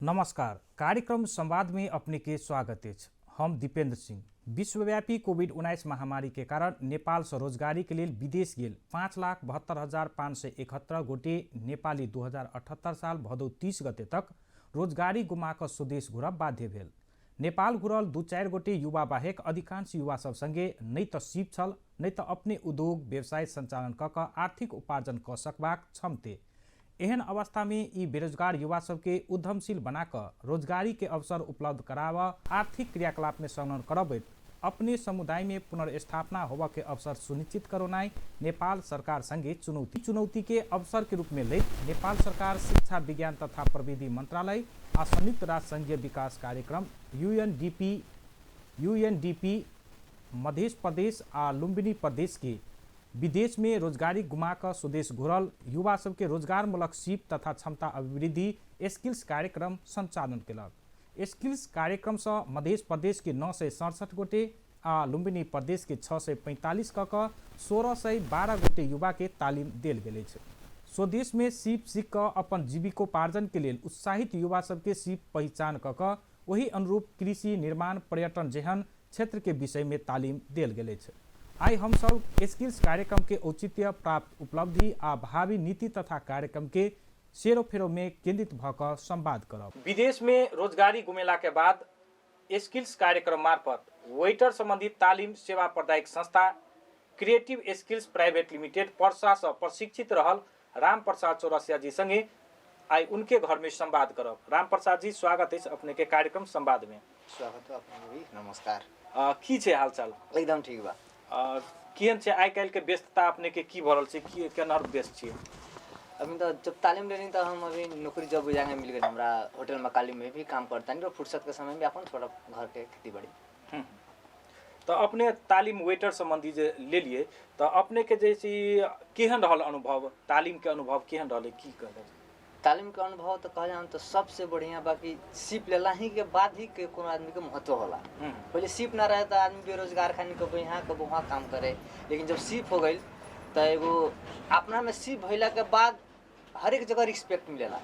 नमस्कार। कार्यक्रम संवाद में अपने के स्वागत है। हम दीपेंद्र सिंह। विश्वव्यापी कोविड-19 महामारी के कारण नेपाल से रोजगारी के लिए विदेश गेल 5,72,571 गोटे नेपाली 2078 साल भदौ 30 गते तक रोजगारी गुमाक स्वदेश घुरब बाध्य भेल। नेपाल घुरल 2-4 गोटे युवा बाहेक अधिकांश युवा सब संगे नहीं तो सीप छल नहीं तो अपने उद्योग व्यवसाय संचालन क आर्थिक उपार्जन क सकबाक क्षमते। एहन अवस्था में ई बेरोजगार युवा सबके उद्यमशील बनाकर रोजगारी के अवसर उपलब्ध करावा आर्थिक क्रियाकलाप में संलग्न करबैत अपने समुदाय में पुनर्स्थापना होवा के अवसर सुनिश्चित करनाई नेपाल सरकार संगे चुनौती के अवसर के रूप में ले नेपाल सरकार शिक्षा विज्ञान तथा प्रविधि मंत्रालय आ संयुक्त राष्ट्र संघीय विकास कार्यक्रम यूएनडीपी मध्य प्रदेश आ लुम्बिनी प्रदेश के विदेश में रोजगारी गुमाकर स्वदेश घुरल युवा सबके रोजगार मूलक सीप तथा क्षमता अभिवृद्धि स्किल्स कार्यक्रम संचालन केलक। स्किल्स कार्यक्रम से मध्य प्रदेश के 967 गोटे आ लुम्बिनी प्रदेश के 645 क 1612 गोटे युवा के तालीम देल गेल छै। स्वदेश में सीप सीख क अपन जीविकोपार्जन के लिए उत्साहित युवा सबके सीप पहचान क वही अनुरूप कृषि निर्माण पर्यटन जेहन क्षेत्र के विषय में तालीम देल गेल छै। आई हम सब स्किल्स कार्यक्रम के औचित्य प्राप्त उपलब्धि आ भावी नीति तथा कार्यक्रम के सेरोफेरो में केंद्रित भकर संवाद करब। विदेश में रोजगारी गुमेला के बाद स्किल्स कार्यक्रम मार्फत वेटर संबंधी तालीम सेवा प्रदायक संस्था creative skills private limited Parsa से प्रशिक्षित रहल राम प्रसाद चौरसिया जी संगे आई उनके घर में संवाद करब। राम प्रसाद जी, स्वागत है अपने के कार्यक्रम संवाद में। स्वागत है अपने भी। नमस्कार। की छे हालचाल? एकदम ठीक बा। केहन छे आइ काल्हि के व्यस्तता अपने के की भरल छे, की केनहर व्यस्त छिए? अभी तो जब तालीम लेनी तो हम अभी नौकरी जब जाएंगे मिल गई हमरा होटल मकाली में भी काम करता नहीं और फुर्सत के समय में अपन थोड़ा घर के खेती बाड़ी। तो अपने तालीम वेटर संबंधी जे ले लिए तो अपने के जैसे केहन रहल अनुभव, तालीम के अनुभव केहन रहले, की कहले? तालीम के अनुभव तो कह जाए तो सबसे बढ़िया बाकी सीप लेला ही के बाद ही के कोनो आदमी के महत्व होला। पहले सीप ना रहे तो आदमी बेरोजगार खानी कब यहाँ कब वहाँ काम करे, लेकिन जब सीप हो गई तो एगो अपना में सीप भइला के बाद हर एक जगह रिस्पेक्ट मिलेला।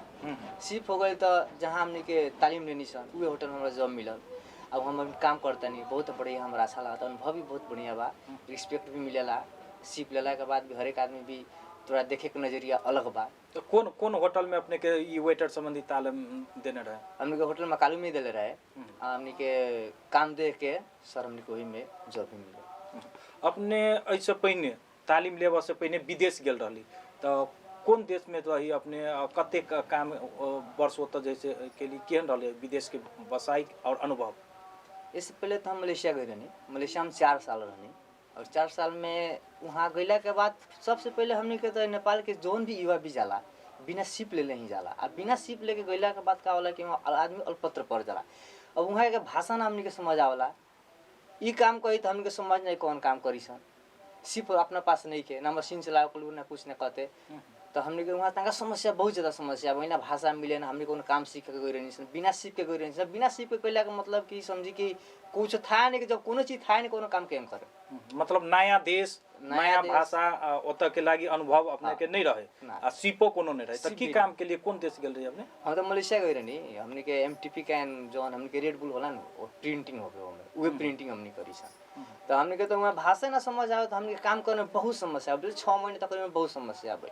सीप हो गई तो जहाँ हमने के तालीम लेनी सन उहे होटल में हमरा जॉब मिलल। अब हम अभी काम करता नहीं बहुत बढ़िया हमरा अच्छा लगा, अनुभव भी बहुत बढ़िया बा, रिस्पेक्ट भी मिलेला। सीप लेला के बाद भी हर एक आदमी भी थोड़ा देखे के नजरिया अलग बा। तो कौन कौन होटल में अपने के ये वेटर संबंधी तालीम देने रहे? हमने के होटल मकालू में देले रहे। हमने के काम देख के सर हमने को वही में जॉब भी मिले। अपने ऐसे पहले तालीम लेवा से पहले विदेश गेल रहली तो कौन देश में रही अपने कते काम वर्ष होता जैसे के लिए केहन रहले विदेश के बसाई और अनुभव? इससे पहले तो हम मलेशिया गए रहनी। मलेशिया में 4 साल रहनी और 4 साल में वहाँ गैला के बाद सबसे पहले हमने के तो नेपाल के जोन भी युवा भी जाला बिना सीप ले ही जाला। अब बिना सीप लेके गैला के बाद का होला कि वहाँ आदमी अल्पत्र पड़ जाला। अब वहाँ के भाषा ना हमने के समझ आवला, ई काम कही तो हमने के समझ नहीं कौन काम करी सन। सीप अपना पास नहीं के ना मशीन चलावे को ना कुछ ना कहते तो हमने के वहाँ तंगा समस्या बहुत ज़्यादा समस्या वही ना भाषा मिले ना हमने को काम सीख के गई रही सन। बिना सीप के गई रही सन। बिना सीप के कैला का मतलब कि समझी कि कुछ था नहीं कि जब कोनो चीज था नहीं कोनो काम केम करे, मतलब नया देश नया भाषा ओत के लागी अनुभव अपने के नहीं रहे आ सीपो कोनो नहीं रहे। तो की काम के लिए कौन देश गेल रही अपने? हम तो मलेशिया गई रही। हमने के एमटीपी कैन जो हमने के रेड बुल होला ना वो प्रिंटिंग हो गए वो प्रिंटिंग हमने करी सन। तो हमने के तो वहाँ भाषा ना समझ आवे तो हमने काम करने में बहुत समस्या अब 6 महीने तक में बहुत समस्या आवे।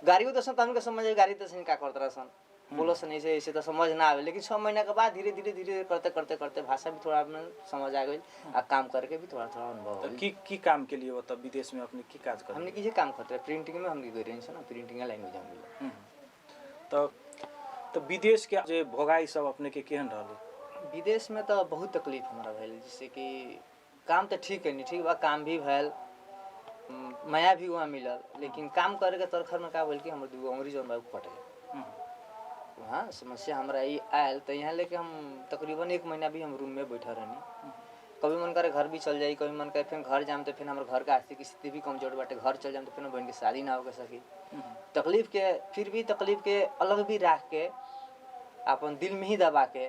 गाड़ी को तो हमके समझ आए गाड़ी तो सन का करता सन बोलो सन ऐसे तो समझ ना आवे, लेकिन 6 महीना के बाद धीरे धीरे करते भाषा भी थोड़ा अपने समझ आ गई और काम करके भी थोड़ा अनुभव। तो की काम के लिए मतलब विदेश में अपने की काज कर? हमने किसी काम करते प्रिंटिंग में हमने गई रही ना प्रिंटिंग लैंग्वेज हम। तो विदेश के जे भोगाई सब अपने के केहन रहले? विदेश में तो बहुत तकलीफ हमारा भइल, जैसे कि काम तो ठीक है नहीं ठीक बा, काम भी भैल माया भी वहाँ मिलल, लेकिन काम करे के तरखर में का बोल कि हमर 2 उंगली जौन बाबू कट गए। वहाँ समस्या हमारा ये आयल तो यहाँ लेके हम तकरीबन 1 महीना भी हम रूम में बैठा रहनी। कभी मन करे घर भी चल जाई, कभी मन करे फिर घर जाम तो फिर हमारे घर का आर्थिक स्थिति भी कमजोर बाटे, घर चल जाम तो फिर बहन की शादी ना हो सकी। तकलीफ के फिर भी तकलीफ के अलग भी रख के अपन दिल में ही दबा के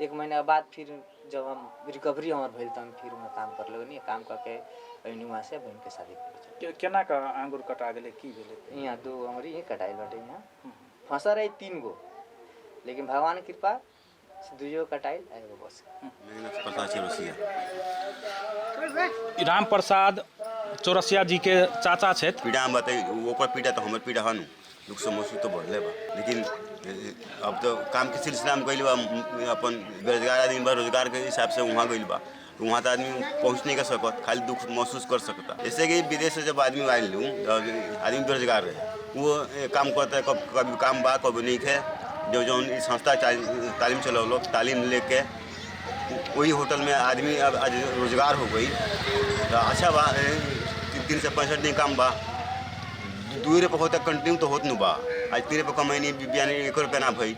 1 महीना बाद फिर जब हम रिकवरी हमार भइल तो हम फिर वहाँ काम कर लगनी। काम करके वहाँ से बहन के शादी कर। केना का आंगुर कटा गेले की भेले? यहाँ 2 अंगुरी ही कटाइल बाटे। यहाँ फंसा रहे 3 गो लेकिन भगवान की कृपा से दुइयो कटाइल एगो बस मेहनत पता चौरसिया राम प्रसाद चौरसिया जी के चाचा छथि। पीड़ा में बताई ओकर पीड़ा तो हमर पीड़ा है दुख समस्या तो बढ़ले बा, लेकिन अब तो काम के सिलसिला में गइल बा, अपन बेरोजगार आदमी बा, रोजगार के हिसाब से वहाँ गइल बा, तो वहाँ तो आदमी पहुँच नहीं कर सकत, खाली दुख महसूस कर सकता। जैसे कि विदेश से जब आदमी आयल लूँ आदमी बेरोजगार रहे, वो काम करता है, कभी काम बा कभी नहीं है। जो जो संस्था तालीम चलो तालीम लेके वही होटल में आदमी अब आज रोजगार हो गई, तो अच्छा बा। 3 से 65 दिन काम बा, 2 रुपये होता कंटिन्यू तो होत न बा। आज 3 रुपये कमैनी बियानी 1 रुपया ना भई,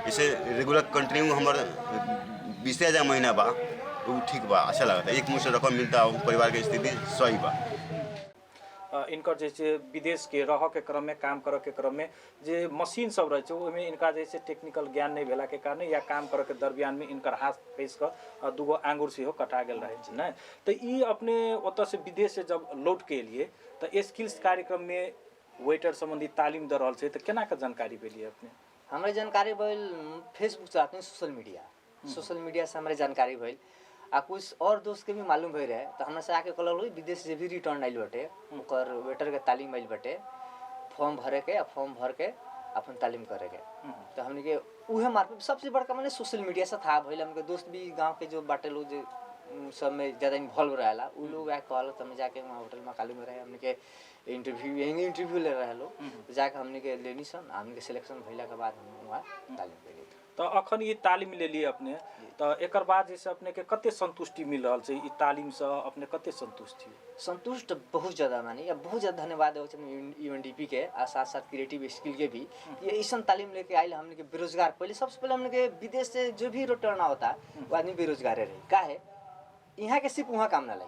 इसे रेगुलर कंटिन्यू हमार 20,000 महीना बा, वो ठीक बा, अच्छा लगता है। एक मुश्त रकम मिलता, परिवार की स्थिति सही बा। इनकर जैसे विदेश के रह के क्रम में काम करे के क्रम में जे मशीन सब रहे ओहिमे इनका जैसे टेक्निकल ज्ञान नहीं भेला के कारण या काम करे के दरमियान में इनकर हाथ फैस कर 2 आंगुर से हो कटा गेल रहे छै न। तो ई अपने ओतऽ से विदेश से जब लौट के लिए तो स्किल्स कार्यक्रम में वेटर संबंधी तालीम दे रहल छै, तो केना के जानकारी भेलिए अपने? हमारे जानकारी भइल फेसबुक से आते सोशल मीडिया से हमारे जानकारी भइल आ कुछ और दोस्त के भी मालूम भई रहे, तो हमरा से आके कहल विदेश से भी रिटर्न आइल बटे, ओकर वेटर के तालीम आइल बटे, फॉर्म भरे के फॉर्म भर के अपन तालीम करे के। तो हमने के उहे मार्फत सबसे बड़का माने सोशल मीडिया से था भइल। हमके दोस्त भी गांव के जो बाटे लोग जो सब में ज़्यादा इन्वॉल्व रहेला, उ लोग आ कहल तो हम जाके वहाँ होटल में कालू में रहे, हमने के इंटरव्यू ले रहे लोग, जाके हमने के लेनी सन, हमने के सिलेक्शन भइला के बाद हम वहाँ तालीम ले ली। तो अखन ये तालीम ले लिए अपने, तो एकर बाद जैसे अपने के कते संतुष्टि मिल रहा है? तालीम से अपने कते संतुष्टि? संतुष्ट बहुत ज़्यादा मानी, अब बहुत ज़्यादा धन्यवाद हो UNDP के आ साथ साथ क्रिएटिव स्किल के भी। ये ऐसा तालीम लेके आए हमने के बेरोजगार, पहले सबसे पहले हमने के विदेश से जो भी रिटर्न होता है वो आदमी बेरोजगार रहे। का है यहाँ के सिर्फ वहाँ काम ना लाई,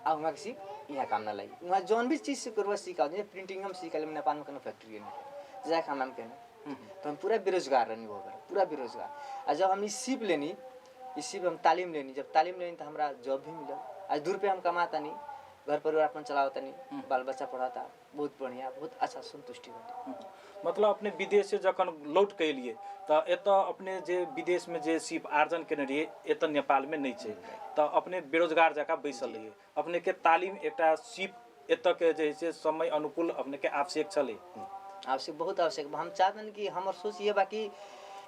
आ वहाँ के सिर्फ यहाँ काम ना लाई, वहाँ जौन भी चीज़ से करवा सीखा, जैसे प्रिंटिंग हम सीखा, नेपाल में कहीं फैक्ट्री नहीं जाए काम हम कहना, तो हम पूरा बेरोजगार रहनी हो गए, पूरा बेरोजगार। और जब हम सीप लेनी, इसी पर हम तालीम लेनी, जब तालीम लेनी तो हमारा जॉब भी मिला। आज 2 रुपये हम कमाता नहीं, घर परिवार अपन चलावता नहीं, बाल बच्चा पढ़ाता, बहुत बढ़िया, बहुत अच्छा संतुष्टि बाटे। मतलब अपने विदेश से जखन लौट के लिए तो एतऽ अपने जे विदेश में जे सिर्फ आर्जन केने रहिए एतऽ नेपाल में नहीं छै, तो अपने बेरोजगार जगह बैसल रहिए। अपने के तालीम एकटा सिर्फ एतऽ के जैसे समय अनुकूल अपने के आवश्यक छले, आवश्यक बहुत आवश्यक। हम चाहते हैं कि हमार सोच ये बाकी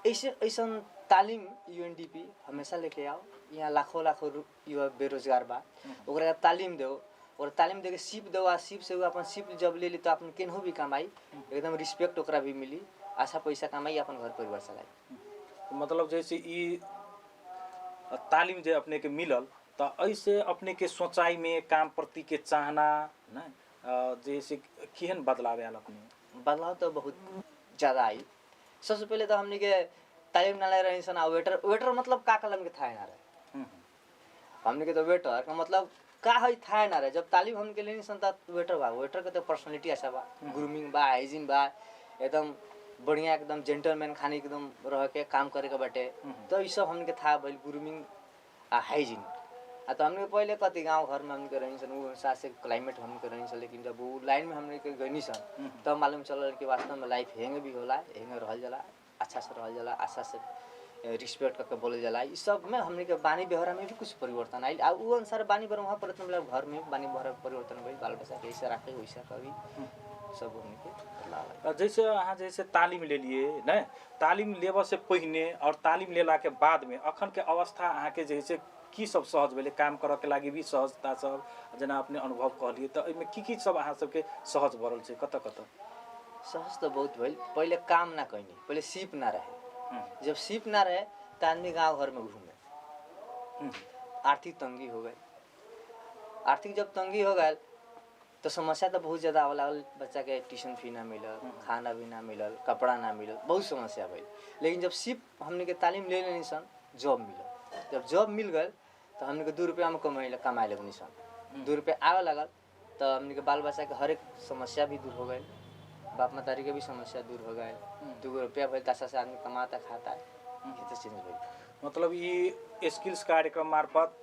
ऐसे ऐसा तालीम UNDP हमेशा लेके आओ। यहाँ लाखों युवा बेरोजगार बा, ओकरा तालीम दो और तालीम देके सीप दो, आ सीप से अपन सीप जब ले ली तो अपन केनहू भी कमाई, एकदम रिस्पेक्ट ओकरा भी मिली, अच्छा पैसा कमाई, अपन घर परिवार चलाई। मतलब जैसे ई तालीम जे अपने के मिलल तो ऐसे अपने के सोचाई में काम प्रति के चाहना न जैसे केहन बदलाव आयल अपने? बदलाव तो बहुत ज़्यादा आई। सबसे पहले तो हमने के तालीम ना ले रही सन, वेटर मतलब का कलम के था ना रहे, हमने के तो वेटर का मतलब का है था ना रहे। जब तालीम हम के लेनी सन तो वेटर के तो पर्सनालिटी अच्छा बा, ग्रूमिंग बा, हाइजीन बा, एकदम बढ़िया, एकदम जेंटलमैन खाने एकदम रह के काम करे के बाटे। तो ये सब हमने के था भइल ग्रूमिंग आ हाइजीन। तो हमने पहले कति गांव घर में हमने रही सन, वो हिसाब से क्लाइमेट हमने के रही सन, लेकिन जब वो लाइन में हमने के गई सन तब मालूम चल कि वास्तव में लाइफ हेंगे भी होला, हेंगे रहल जाला, अच्छा से रहल जाला, अच्छा से रिस्पेक्ट करके बोलल जाला। इस सब में हमने के बानी व्यवहार में भी कुछ परिवर्तन आई। आ वो अनुसार बानी व्यवहार वहाँ परिवर्तन मतलब घर में बानी व्यवहार परिवर्तन भइल, बाल बच्चा के ऐसे रखे वैसा कभी सब हमने के बदलाव। जैसे अहाँ जैसे तालीम ले लिए न, तालीम लेबऽ से पहिने और तालीम लेला के बाद में अखन के अवस्था अहाँ के जैसे की सब सहज भेलै, काम करऽ के लागी भी सहजता सब जेना अपने अनुभव कहलिए, तो एहिमे की सब अहाँ सबके सहज भरल छै? कतऽ कतऽ सहज तो बहुत भइल। पहले काम ना कइनी, पहले सीप ना रहे। जब सीप ना रहे तो आदमी गाँव घर में घूमे, आर्थिक तंगी हो गई। आर्थिक जब तंगी हो गई तो समस्या तो बहुत ज़्यादा आवे लागल, बच्चा के ट्यूशन फी ना मिलल, खाना भी ना मिलल, कपड़ा ना मिलल, बहुत समस्या भइल। लेकिन जब सीप हमने के तालीम ले लेनी सन, जॉब मिलल। जब जॉब मिल गए तो हमने के 2 रुपया में कमाए लगनी सन, 2 रुपया आवे लगल तो हमने के बाल बच्चा के हर एक समस्या भी दूर हो गई, बाप मतारी के भी समस्या दूर हो गए। 2 रुपया भइल अच्छा से आदमी कमाता खाता है, ये तो चेंज भइल। मतलब ये स्किल्स कार्यक्रम मार्फत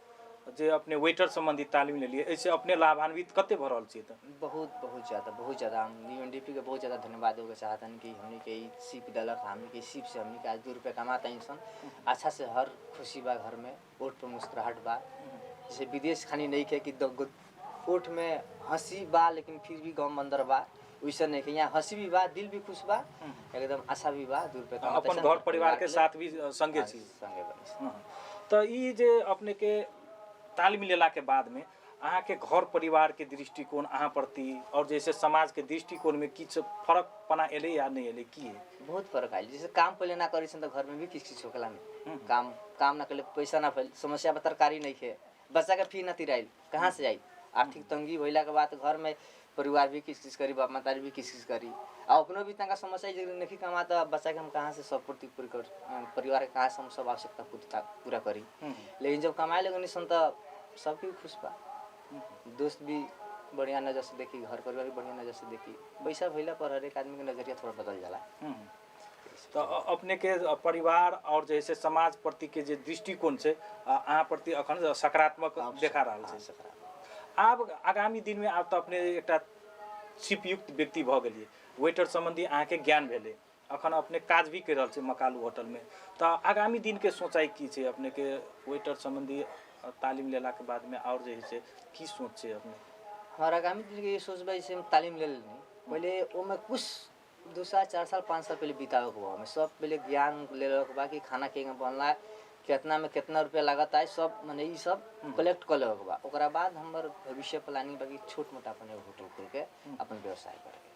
जे अपने वेटर संबंधी तालीम ले लिए ऐसे अपने लाभान्वित कते भ रहल छी त बहुत ज़्यादा हम यूएनडीपी के बहुत ज़्यादा धन्यवाद देवे चाहतन कि हमने के ई सीप दलक हमने के सीप से हमने के आज 2 रुपया कमाता इंसान अच्छा से हर खुशी बा घर में ओठ पर मुस्कुराहट बा जैसे विदेश खानी नहीं के कि ओठ में हंसी बा लेकिन फिर भी गम अंदर बा वैसा नहीं कि यहाँ हंसी भी बा दिल भी खुश बा एकदम आशा भी बा 2 रुपया कमाता अपन घर परिवार के साथ भी संगे छी संगे बा तो ई जे अपने के तालीम लेला के बाद में अहाँ के घर परिवार के दृष्टिकोण अहाँ प्रति और जैसे समाज के दृष्टिकोण में किछ फर्क पना एले या नहीं एले की है बहुत फर्क आयल जैसे काम पहले ना करी तो घर में भी किस होकला में काम ना करे पैसा ना फैल समस्या में तरकारी नहीं खे बच्चा के फी ना तिराइल कहाँ से आई आर्थिक तंगी भइला के बाद घर में परिवार भी किस करी बाप मातारी भी किस करी आ अपनो भी तंगा समस्या नहीं कमा तो बच्चा के हम कहाँ से सब पूर्ति पूरी कर परिवार के कहाँ से हम सब आवश्यकता पूरा करी लेकिन जब कमाए लगे सन तो सबके खुश बा दोस्त भी बढ़िया नजर से देखी घर परिवार भी बढ़िया नजर से देखी पैसा भइला पर हर एक आदमी के नजरिया थोड़ा बदल जाला तो अपने के परिवार और जैसे समाज प्रति के जे दृष्टिकोण से अहाँ प्रति अखन सकारात्मक देखा रहा है आब आगामी दिन में आप तो अपने एक सिपयुक्त व्यक्ति भ गेलिए वेटर संबंधी अहाँ के ज्ञान भेले अखन अपने काज भी कर रहल छै मकालू होटल में तो आगामी दिन के सोचाई की छै अपने के वेटर संबंधी तालीम लेला के बाद में और जे है की सोच छै अपने हमारा आगामी दिन के ये सोचबा जैसे हम तालीम ले लेनी पहले वो में कुछ 2 साल 4 साल 5 साल पहले बितावे के हमें सब पहले ज्ञान ले लो बाकी खाना के बनला कितना में कितना रुपया लागत है सब माने ई सब कलेक्ट कर लेके बा ओकरा बाद हमर भविष्य प्लानिंग बाकी छोट मोटा अपन होटल खोल के अपन व्यवसाय करे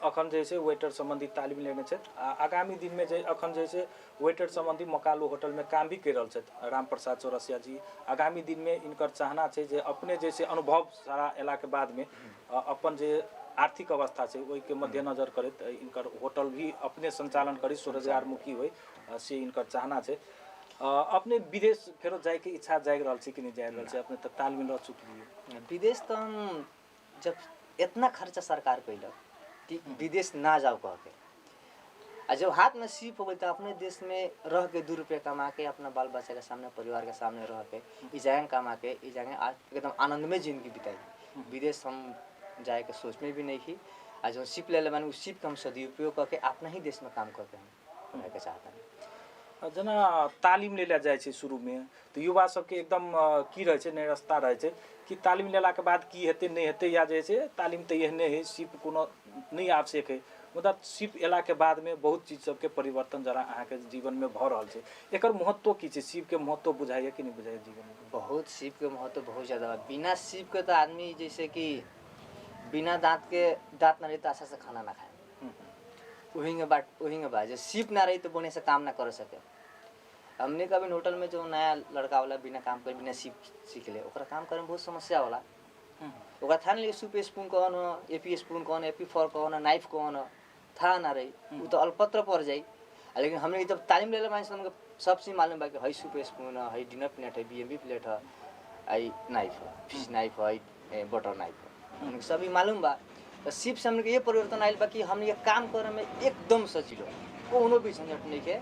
अखन जैसे वेटर संबंधी तालीम लेने छे आगामी दिन में जे अखन जैसे वेटर संबंधी मकालू होटल में काम भी कर रहल छे राम प्रसाद चौरसिया जी आगामी दिन में इनकर चाहना छे जे अपने जैसे अनुभव सारा एला के बाद में अपन जे आर्थिक अवस्था छे ओई के मद्देनजर करत इनकर होटल भी अपने संचालन करी स्वरोजगार मुखी होई से इनकर चाहना छे अपने विदेश फेरो जाए के इच्छा जाग रहल छे कि नहीं जाग रहल छे अपने त तालीम रह चुकलिए विदेश तो हम जब इतना खर्चा सरकार कैलक कि विदेश ना जाओ कह के आ जब हाथ में सीप हो गई तो अपने देश में रह के 2 रुपया कमा के अपना बाल बच्चा के सामने परिवार के सामने रह के ई जगह कमा के ई जगह एकदम आनंद में जिंदगी बिताई विदेश हम जाए के सोच में भी नहीं थी आ जो सीप ले मैंने उस सीप का हम सदुपयोग करके अपना ही देश में काम करके हम रह के चाहता है जना तालीम लेला जाए छे शुरू में तो युवा सबके एकदम की रहे छे निरस्ता रहे छे कि तालीम लेला के बाद की हेते नहीं हेते या जे छे तालीम तो एहने है सीप कोनो नहीं आवश्यक है मतलब सीप एला के बाद में बहुत चीज सबके परिवर्तन जरा अहाँ के जीवन में भ रहल छे एकर महत्व की छे सीप के महत्व बुझाइए कि नहीं बुझाइए जीवन में बहुत सीप के महत्व बहुत ज्यादा बा बिना सीप के तो आदमी जैसे कि बिना दांत ना रही तो अच्छा से खाना ना खाए वही बात जो सीप ना रही तो बोने से काम ना कर सके हमने कभी होटल में जो नया लड़का वाला बिना काम कर बिना सीख ले ओकरा काम करे में बहुत समस्या होला ओकरा था नहीं सूप स्पून कौन हो एपी स्पून कौन एपी फॉर्क कौन हो नाइफ कौन हो था ना रही वो तो अल्पत्र पड़ जाई लेकिन हमने जब तालीम ले माने हमको सब चीज मालूम बा कि हई सूप स्पून है हई डिनर प्लेट है बीएमबी प्लेट है आई नाइफ है फिश नाइफ है बटर नाइफ है हमको सभी मालूम बा तो सिर्फ से हमने ये परिवर्तन आयल बा कि हमने काम करे में एकदम सजिलो कोनो भी झंझट नहीं के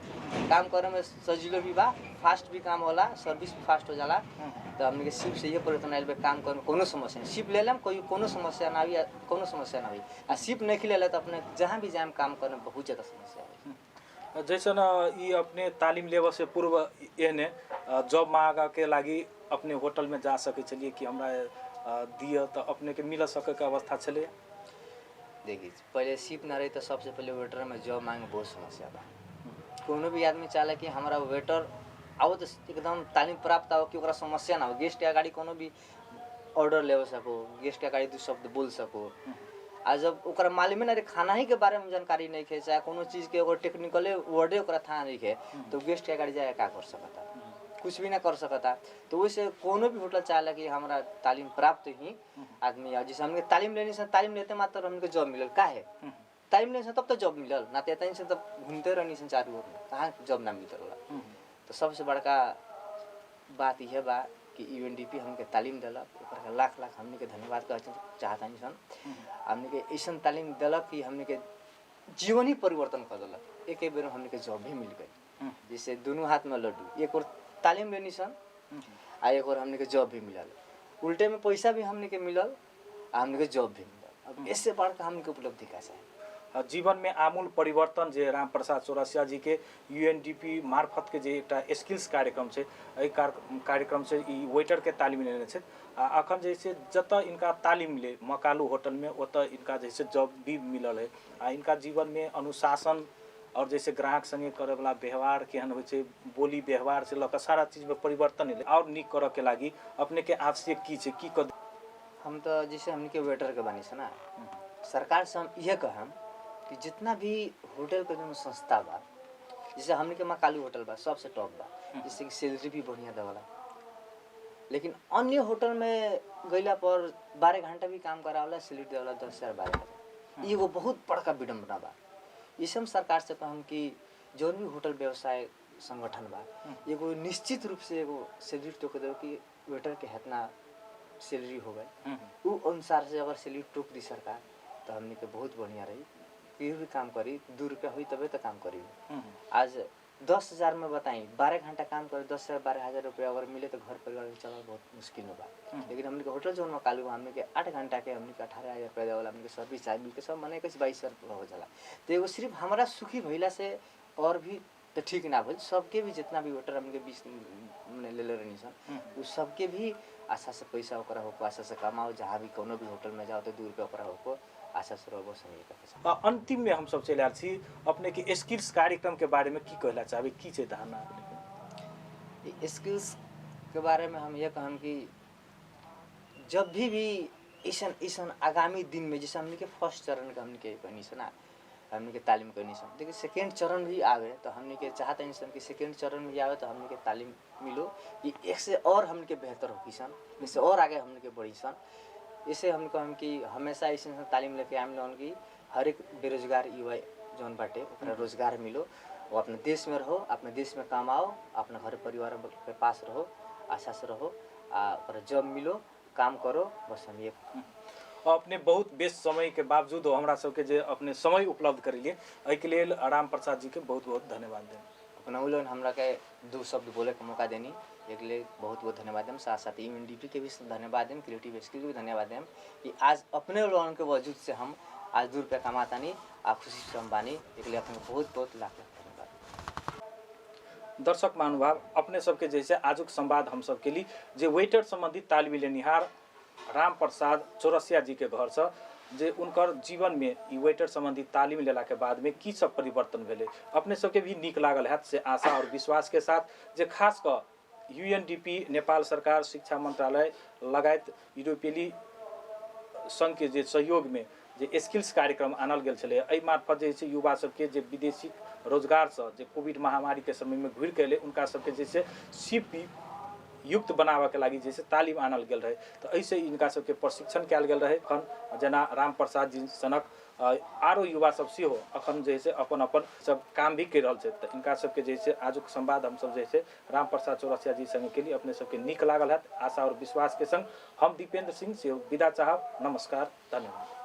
काम करे में सजिलो भी बा फास्ट भी काम होला सर्विस भी फास्ट हो जाला तो हमने के सिर्फ से ये परिवर्तन आयल बा काम करे में कोनो समस्या नहीं सिर्फ ले लेम कोई कोनो समस्या ना आवी कोनो समस्या ना आवी आ सिर्फ नहीं खिलेला तो अपने जहाँ भी जाए काम करे में बहुत ज़्यादा समस्या आवी जैसे न ये अपने तालीम लेवे से पूर्व एहने जॉब मांगा के लागी अपने होटल में जा सके चलिए कि हमरा दिए तो अपने के मिल सके के अवस्था चले देखिए पहले सीप ना रही तो सबसे पहले वेटर में जॉब मांगे बहुत समस्या बा कोनो भी आदमी चाहे कि हमारा वेटर आओ तो एकदम तालीम प्राप्त हो कि ओकरा समस्या ना हो गेस्ट के अगाड़ी कोनो भी ऑर्डर ले सको गेस्ट के अगाड़ी 2 शब्द बोल सको आ जब ओकरा मालूम ना रहे खाना ही के बारे में जानकारी नहीं है चाहे कोनो चीज़ के ओकर टेक्निकले वर्डे ओकरा था नहीं है तो गेस्ट के अगाड़ी जाए क्या कर सकता कुछ भी ना कर सकता तो वैसे कोनो भी होटल चाहे कि हमारा तालीम प्राप्त ही आदमी जैसे हमने तालीम लेने से तालीम लेते मात्र हमने जॉब मिलल का है तालीम लेने से तब तो जॉब मिलल ना तो से तब घूमते रहनी से चारू ओर कहाँ जॉब ना मिलते रहा तो सबसे बड़का बात यह बा कि यूएनडीपी हमके तालीम दिलक ओकर लाख लाख हमने के धन्यवाद कह चाहता सन हमने के ऐसा तालीम दिलक कि हमने के जीवन ही परिवर्तन कर दिलक एक बेर हमने के जॉब भी मिल गई जैसे दोनों हाथ में लड्डू एक और तालीम लेनी सन आ एक और हमने के जॉब भी मिलल, उल्टे में पैसा भी हमने के मिलल आ हमने के जॉब भी मिलल। अब इससे बड़का हमने के उपलब्धि कैसा है? जीवन में आमूल परिवर्तन जे राम प्रसाद चौरसिया जी के यूएनडीपी मार्फत के जे एक स्किल्स कार्यक्रम है, कार्यक्रम से वेटर के तालीम लेने छे। अखन जैसे जत इनका तालीम मिले मकालू होटल में ओत इनका जैसे जॉब भी मिलल है। इनका जीवन में अनुशासन और जैसे ग्राहक संगे करे वाला व्यवहार केहन हो, बोली व्यवहार से लक सारा चीज में परिवर्तन है। और निक करे के लागी अपने के आवश्यक की छे की कर? हम तो जैसे हमने के वेटर के बानी से ना, सरकार से हम यह कहम कि जितना भी होटल के जो संस्था बा, जैसे हमने के मकालू होटल बा सबसे टॉप बा, जिससे कि सैलरी भी बढ़िया देवला, लेकिन अन्य होटल में गईला पर 12 घंटा भी काम करावला, सैलरी देवला 10,000 12,000। ये वो बहुत बड़का विडम्बना बा। इसे हम सरकार से कहम कि जो भी होटल व्यवसाय संगठन बा, एगो निश्चित रूप से एगो सैलरी टोक दो कि वेटर के इतना सैलरी हो गए, वो अनुसार से अगर सैलरी टोक दी सरकार तो हमने के बहुत बढ़िया रही। ये भी काम करी, 2 रुपया हुई तबे तो काम करी। आज 10,000 में बताई 12 घंटा काम करे 10,000 12,000 रुपया अगर मिले तो घर परिवार में चलाना बहुत मुश्किल में बा। लेकिन हमने के होटल जो में कालू हमने के 8 घंटा के हमने के 18,000 रुपया देवला, हमने के सर्विस चार्ज मिल के सब मने के 22,000 रुपया हो जाला। तो एगो सिर्फ हमारा सुखी भइला से और भी तो ठीक ना भइल, सबके भी जितना भी वेटर हमने के 20 मने ले ले रहनी सन, उस सबके भी आशा से पैसा ओकरा होको, आशा से कमाओ, जहाँ भी कोनो भी होटल में जाओ तो 2 रुपया ओकरा होको, आशा से रहो समय। अंतिम में हम सब चल आयल छी अपने के स्किल्स कार्यक्रम के बारे में की कहला चाहबे, की छै धारणा अपने के? स्किल्स के बारे में हम ये कहम कि जब भी ऐसा आगामी दिन में, जैसे हमने के फर्स्ट चरण का हमने के कहनी से ना, हमने के तालीम करनी सन, देखिए सेकेंड चरण भी आवे तो हमने के चाहते हैं कि सेकेंड चरण भी आवे तो हमने के तालीम मिलो कि एक से और हमने के बेहतर हो सन, इससे और आगे हमने के बढ़ी सन। इसे हमको हम कि हमेशा ऐसे तालीम लेके आम लोन की हर एक बेरोजगार युवा जौन बाटे ओकरा रोजगार मिलो, वो अपने देश में रहो, अपने देश में कमाओ, अपने घर परिवार के पास रहो, आशा से रहो, और जॉब मिलो, काम करो, बस हम ये। अपने बहुत बेस समय के बावजूद हमरा सबके जे अपने समय उपलब्ध करेलिए, एहि के लिए राम प्रसाद जी के बहुत बहुत धन्यवाद दें। अपना उलन हमरा के 2 शब्द बोले के मौका देनी, एक लिए बहुत बहुत धन्यवाद दें। साथ साथ यूएनडीपी के भी धन्यवाद दें, क्रिएटिव स्किल के भी धन्यवाद दें कि आज अपने लोगों के वजूद से हम आज 2 रुपया कमाता नहीं, आप खुशी से हम बानी, एक लिए अपने बहुत बहुत लाख धन्यवाद। दर्शक महानुभाव, अपने सबके जैसे आजुक संवाद हम सबके लिए जे वेटर संबंधित तालीम लेनिहार राम प्रसाद चौरसिया जी के घर से जे उनकर जीवन में ई वेटर संबंधी तालीम लेला के बाद में की सब परिवर्तन भेले, अपने सबके भी नीक लागल है से आशा और विश्वास के साथ जे खास कर यूएनडीपी नेपाल सरकार शिक्षा मंत्रालय लगायत यूरोपीय संघ के जे सहयोग में जे स्किल्स कार्यक्रम आनल गेल छले, एहि मार्फत जे युवा सबके जे विदेशी रोजगार से जे कोविड महामारी के समय में घुर के अले उनका सबके जैसे सिप युक्त बनावे के लागी जैसे तालीम आनल गेल रहे, तो ऐसे इनका सबके प्रशिक्षण कयल गेल रहे। अखन जना राम प्रसाद जी सनक आरो युवा सब से हो अखन जैसे अपन अपन सब काम भी कर रहल छै, तो इनका सबके जैसे आजुक संवाद हम सब जैसे राम प्रसाद चौरसिया जी संग के लिए अपने सबके नीक लागल है। आशा और विश्वास के संग हम दीपेंद्र सिंह से विदा चाहब। नमस्कार, धन्यवाद।